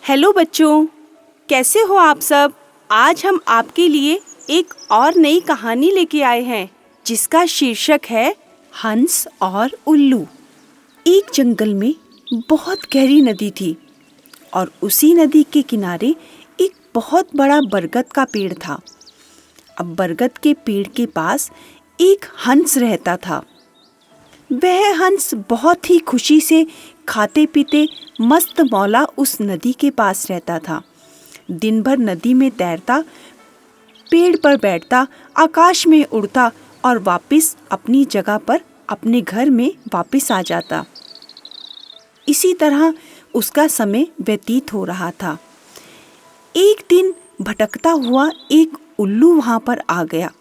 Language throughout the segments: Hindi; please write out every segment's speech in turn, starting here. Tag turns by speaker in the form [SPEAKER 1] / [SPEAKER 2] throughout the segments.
[SPEAKER 1] हेलो बच्चों, कैसे हो आप सब। आज हम आपके लिए एक और नई कहानी लेके आए हैं जिसका शीर्षक है हंस और उल्लू। एक जंगल में बहुत गहरी नदी थी और उसी नदी के किनारे एक बहुत बड़ा बरगद का पेड़ था। अब बरगद के पेड़ के पास एक हंस रहता था। वह हंस बहुत ही खुशी से खाते पीते मस्त मौला उस नदी के पास रहता था। दिन भर नदी में तैरता, पेड़ पर बैठता, आकाश में उड़ता और वापस अपनी जगह पर अपने घर में वापस आ जाता। इसी तरह उसका समय व्यतीत हो रहा था। एक दिन भटकता हुआ एक उल्लू वहां पर आ गया।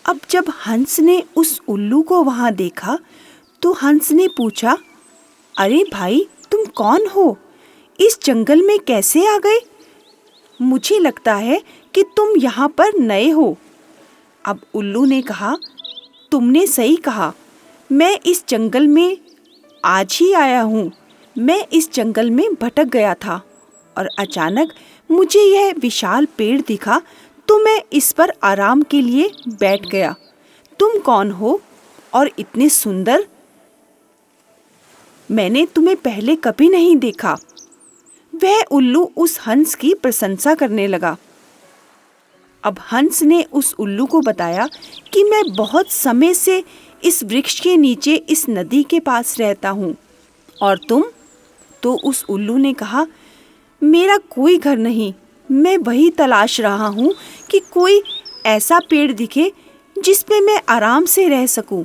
[SPEAKER 1] अब जब हंस ने उस उल्लू को वहां देखा तो हंस ने पूछा, अरे भाई, तुम कौन हो? इस जंगल में कैसे आ गए? मुझे लगता है कि तुम यहाँ पर नए हो। अब उल्लू ने कहा, तुमने सही कहा, मैं इस जंगल में आज ही आया हूँ। मैं इस जंगल में भटक गया था और अचानक मुझे यह विशाल पेड़ दिखा तो मैं इस पर आराम के लिए बैठ गया। तुम कौन हो और इतने सुंदर? मैंने तुम्हें पहले कभी नहीं देखा। वह उल्लू उस हंस की प्रशंसा करने लगा। अब हंस ने उस उल्लू को बताया कि मैं बहुत समय से इस वृक्ष के नीचे इस नदी के पास रहता हूँ। और तुम? तो उस उल्लू ने कहा, मेरा कोई घर नहीं। मैं वही तलाश रहा हूँ कि कोई ऐसा पेड़ दिखे जिस पे मैं आराम से रह सकूं।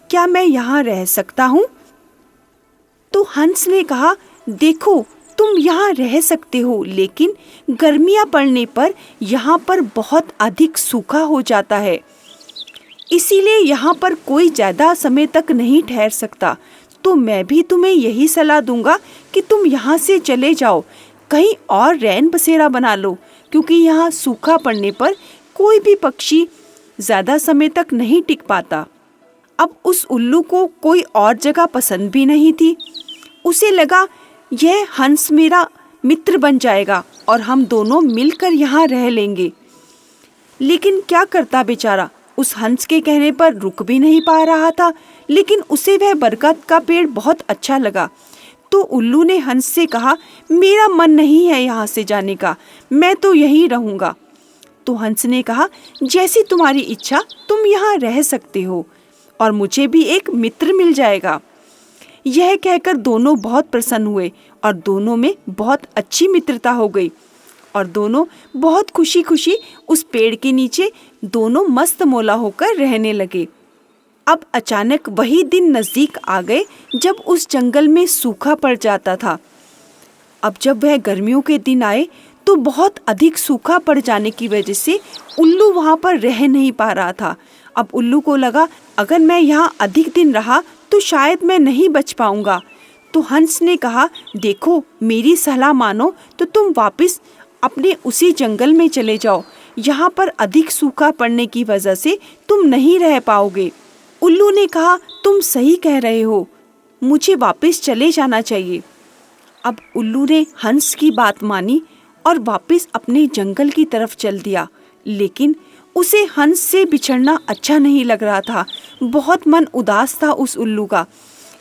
[SPEAKER 1] क्या मैं यहाँ रह सकता हूँ? तो हंस ने कहा, देखो, तुम यहाँ रह सकते हो, लेकिन गर्मियाँ पड़ने पर यहाँ पर बहुत अधिक सूखा हो जाता है। इसीलिए यहाँ पर कोई ज़्यादा समय तक नहीं ठहर सकता। तो मैं भी तुम्हें यही सलाह दूंगा कि तुम यहाँ से चले जाओ, कहीं और रैन बसेरा बना लो, क्योंकि यहाँ सूखा पड़ने पर कोई भी पक्षी ज़्यादा समय तक नहीं टिक पाता। अब उस उल्लू को कोई और जगह पसंद भी नहीं थी। उसे लगा, यह हंस मेरा मित्र बन जाएगा और हम दोनों मिलकर यहाँ रह लेंगे। लेकिन क्या करता बेचारा, उस हंस के कहने पर रुक भी नहीं पा रहा था। लेकिन उसे वह बरगद का पेड़ बहुत अच्छा लगा। तो उल्लू ने हंस से कहा, मेरा मन नहीं है यहाँ से जाने का, मैं तो यहीं रहूँगा। तो हंस ने कहा, जैसी तुम्हारी इच्छा, तुम यहाँ रह सकते हो और मुझे भी एक मित्र मिल जाएगा। यह कहकर दोनों बहुत प्रसन्न हुए और दोनों में बहुत अच्छी मित्रता हो गई और दोनों बहुत खुशी खुशी उस पेड़ के नीचे दोनों मस्त मौला होकर रहने लगे। अब अचानक वही दिन नज़दीक आ गए जब उस जंगल में सूखा पड़ जाता था। अब जब वह गर्मियों के दिन आए तो बहुत अधिक सूखा पड़ जाने की वजह से उल्लू वहाँ पर रह नहीं पा रहा था। अब उल्लू को लगा, अगर मैं यहाँ अधिक दिन रहा तो शायद मैं नहीं बच पाऊंगा। तो हंस ने कहा, देखो, मेरी सलाह मानो तो तुम वापस अपने उसी जंगल में चले जाओ। यहाँ पर अधिक सूखा पड़ने की वजह से तुम नहीं रह पाओगे। उल्लू ने कहा, तुम सही कह रहे हो, मुझे वापस चले जाना चाहिए। अब उल्लू ने हंस की बात मानी और वापस अपने जंगल की तरफ चल दिया। लेकिन उसे हंस से बिछड़ना अच्छा नहीं लग रहा था। बहुत मन उदास था उस उल्लू का।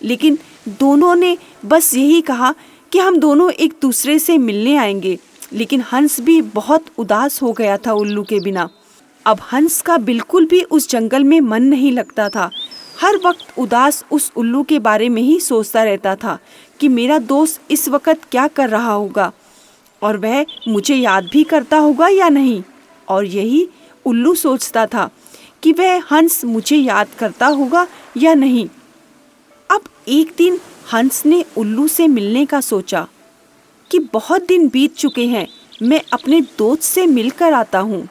[SPEAKER 1] लेकिन दोनों ने बस यही कहा कि हम दोनों एक दूसरे से मिलने आएंगे। लेकिन हंस भी बहुत उदास हो गया था उल्लू के बिना। अब हंस का बिल्कुल भी उस जंगल में मन नहीं लगता था। हर वक्त उदास उस उल्लू के बारे में ही सोचता रहता था कि मेरा दोस्त इस वक्त क्या कर रहा होगा और वह मुझे याद भी करता होगा या नहीं। और यही उल्लू सोचता था कि वह हंस मुझे याद करता होगा या नहीं। अब एक दिन हंस ने उल्लू से मिलने का सोचा कि बहुत दिन बीत चुके हैं, मैं अपने दोस्त से मिलकर आता हूँ।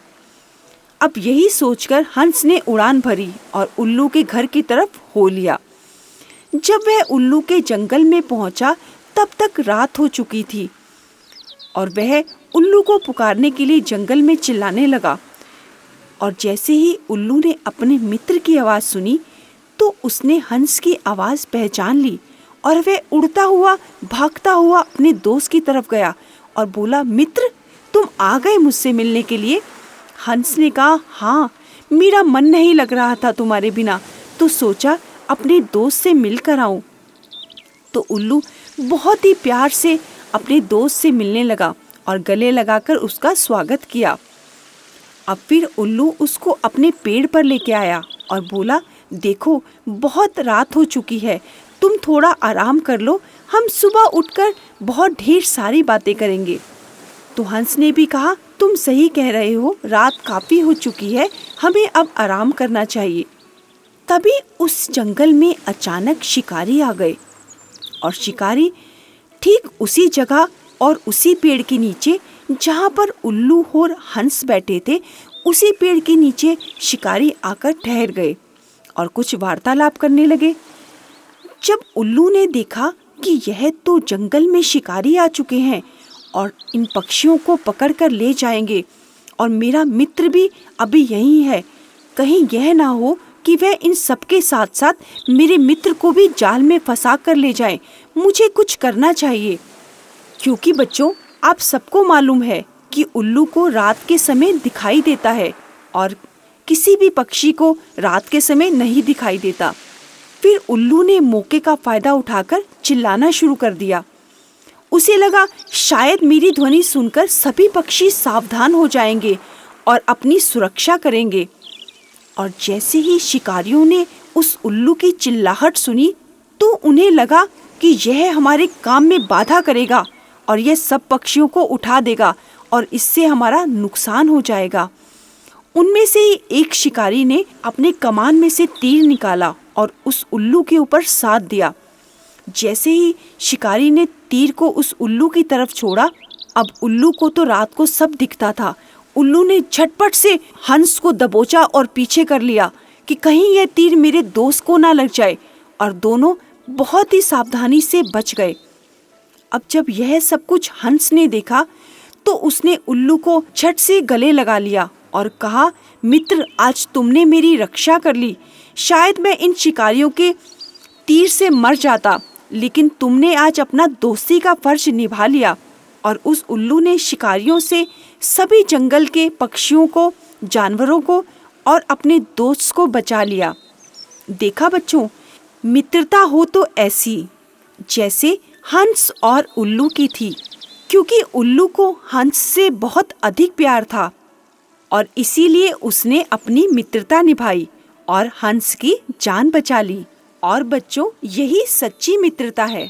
[SPEAKER 1] अब यही सोचकर हंस ने उड़ान भरी और उल्लू के घर की तरफ हो लिया। जब वह उल्लू के जंगल में पहुंचा तब तक रात हो चुकी थी और वह उल्लू को पुकारने के लिए जंगल में चिल्लाने लगा। और जैसे ही उल्लू ने अपने मित्र की आवाज़ सुनी तो उसने हंस की आवाज़ पहचान ली और वह उड़ता हुआ भागता हुआ अपने दोस्त की तरफ गया और बोला, मित्र, तुम आ गए मुझसे मिलने के लिए? हंस ने कहा, हाँ, मेरा मन नहीं लग रहा था तुम्हारे बिना, तो सोचा अपने दोस्त से मिल कर आऊं। तो उल्लू बहुत ही प्यार से अपने दोस्त से मिलने लगा और गले लगाकर उसका स्वागत किया। अब फिर उल्लू उसको अपने पेड़ पर लेके आया और बोला, देखो, बहुत रात हो चुकी है, तुम थोड़ा आराम कर लो, हम सुबह उठकर बहुत ढेर सारी बातें करेंगे। तो हंस ने भी कहा, तुम सही कह रहे हो, रात काफी हो चुकी है, हमें अब आराम करना चाहिए। तभी उस जंगल में अचानक शिकारी आ गए और शिकारी ठीक उसी जगह और उसी पेड़ के नीचे जहाँ पर उल्लू और हंस बैठे थे, उसी पेड़ के नीचे शिकारी आकर ठहर गए और कुछ वार्तालाप करने लगे। जब उल्लू ने देखा कि यह तो जंगल में शिकारी आ चुके हैं और इन पक्षियों को पकड़ कर ले जाएंगे और मेरा मित्र भी अभी यहीं है, कहीं यह ना हो कि वह इन सबके साथ साथ मेरे मित्र को भी जाल में फंसा कर ले जाए, मुझे कुछ करना चाहिए। क्योंकि बच्चों, आप सबको मालूम है कि उल्लू को रात के समय दिखाई देता है और किसी भी पक्षी को रात के समय नहीं दिखाई देता। फिर उल्लू ने मौके का फायदा उठाकर चिल्लाना शुरू कर दिया। उसे लगा शायद मेरी ध्वनि सुनकर सभी पक्षी सावधान हो जाएंगे और अपनी सुरक्षा करेंगे। और जैसे ही शिकारियों ने उस उल्लू की चिल्लाहट सुनी तो उन्हें लगा कि यह हमारे काम में बाधा करेगा और यह सब पक्षियों को उठा देगा और इससे हमारा नुकसान हो जाएगा। उनमें से ही एक शिकारी ने अपने कमान में से तीर निकाला और उस उल्लू के ऊपर साध दिया। जैसे ही शिकारी ने तीर को उस उल्लू की तरफ छोड़ा, अब उल्लू को तो रात को सब दिखता था। उल्लू ने झटपट से हंस को दबोचा और पीछे कर लिया कि कहीं यह तीर मेरे दोस्त को ना लग जाए, और दोनों बहुत ही सावधानी से बच गए। अब जब यह सब कुछ हंस ने देखा तो उसने उल्लू को झट से गले लगा लिया और कहा, मित्र, आज तुमने मेरी रक्षा कर ली। शायद मैं इन शिकारियों के तीर से मर जाता, लेकिन तुमने आज अपना दोस्ती का फर्ज निभा लिया। और उस उल्लू ने शिकारियों से सभी जंगल के पक्षियों को, जानवरों को और अपने दोस्त को बचा लिया। देखा बच्चों, मित्रता हो तो ऐसी जैसे हंस और उल्लू की थी, क्योंकि उल्लू को हंस से बहुत अधिक प्यार था और इसीलिए उसने अपनी मित्रता निभाई और हंस की जान बचा ली। और बच्चों, यही सच्ची मित्रता है।